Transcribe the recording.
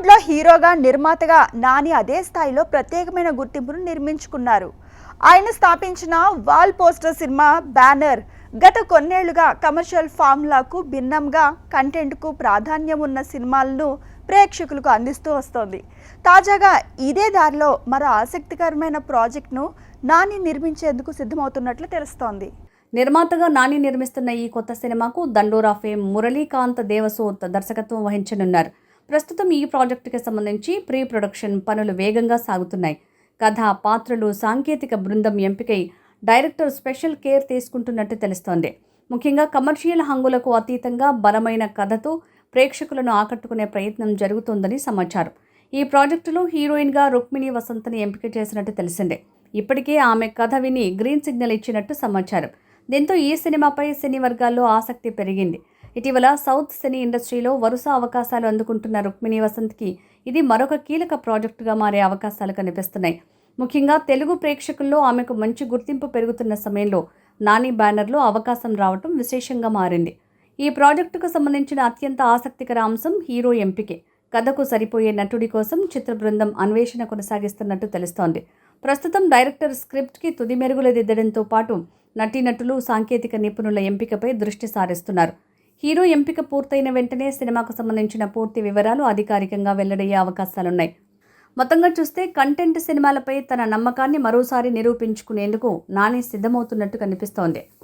బాలీవుడ్లో హీరోగా నిర్మాతగా నాని అదే స్థాయిలో ప్రత్యేకమైన గుర్తింపును నిర్మించుకున్నారు. ఆయన స్థాపించిన వాల్ పోస్టర్ సినిమా బ్యానర్ గత కొన్నేళ్లుగా కమర్షియల్ ఫార్ములాకు భిన్నంగా కంటెంట్కు ప్రాధాన్యం ఉన్న సినిమాలను ప్రేక్షకులకు అందిస్తూ వస్తోంది. తాజాగా ఇదే దారిలో మరో ఆసక్తికరమైన ప్రాజెక్ట్ను నాని నిర్మించేందుకు సిద్ధమవుతున్నట్లు తెలుస్తోంది. నిర్మాతగా నాని నిర్మిస్తున్న ఈ కొత్త సినిమాకు దండోరా ఫేమ్ మురళీకాంత్ దేవసూత్ దర్శకత్వం వహించనున్నారు. ప్రస్తుతం ఈ ప్రాజెక్టుకి సంబంధించి ప్రీ ప్రొడక్షన్ పనులు వేగంగా సాగుతున్నాయి. కథ, పాత్రలు, సాంకేతిక బృందం ఎంపికై డైరెక్టర్ స్పెషల్ కేర్ తీసుకుంటున్నట్టు తెలుస్తోంది. ముఖ్యంగా కమర్షియల్ హంగులకు అతీతంగా బలమైన కథతో ప్రేక్షకులను ఆకట్టుకునే ప్రయత్నం జరుగుతోందని సమాచారం. ఈ ప్రాజెక్టులో హీరోయిన్గా రుక్మిణి వసంత్ని ఎంపిక చేసినట్టు తెలిసిందే. ఇప్పటికే ఆమె కథ విని గ్రీన్ సిగ్నల్ ఇచ్చినట్టు సమాచారం. దీంతో ఈ సినిమాపై సినీ వర్గాల్లో ఆసక్తి పెరిగింది. ఇటీవల సౌత్ సినీ ఇండస్ట్రీలో వరుస అవకాశాలు అందుకుంటున్న రుక్మిణి వసంత్కి ఇది మరొక కీలక ప్రాజెక్టుగా మారే అవకాశాలు కనిపిస్తున్నాయి. ముఖ్యంగా తెలుగు ప్రేక్షకుల్లో ఆమెకు మంచి గుర్తింపు పెరుగుతున్న సమయంలో నాని బ్యానర్లో అవకాశం రావటం విశేషంగా మారింది. ఈ ప్రాజెక్టుకు సంబంధించిన అత్యంత ఆసక్తికర అంశం హీరో ఎంపికే. కథకు సరిపోయే నటుడి కోసం చిత్ర బృందం అన్వేషణ కొనసాగిస్తున్నట్టు తెలుస్తోంది. ప్రస్తుతం డైరెక్టర్ స్క్రిప్ట్కి తుది మెరుగులు దిద్దడంతో పాటు నటీనటులు, సాంకేతిక నిపుణుల ఎంపికపై దృష్టి సారిస్తున్నారు. హీరో ఎంపిక పూర్తయిన వెంటనే సినిమాకు సంబంధించిన పూర్తి వివరాలు అధికారికంగా వెల్లడయ్యే అవకాశాలున్నాయి. మొత్తంగా చూస్తే కంటెంట్ సినిమాలపై తన నమ్మకాన్ని మరోసారి నిరూపించుకునేందుకు నాని సిద్ధమవుతున్నట్టు కనిపిస్తోంది.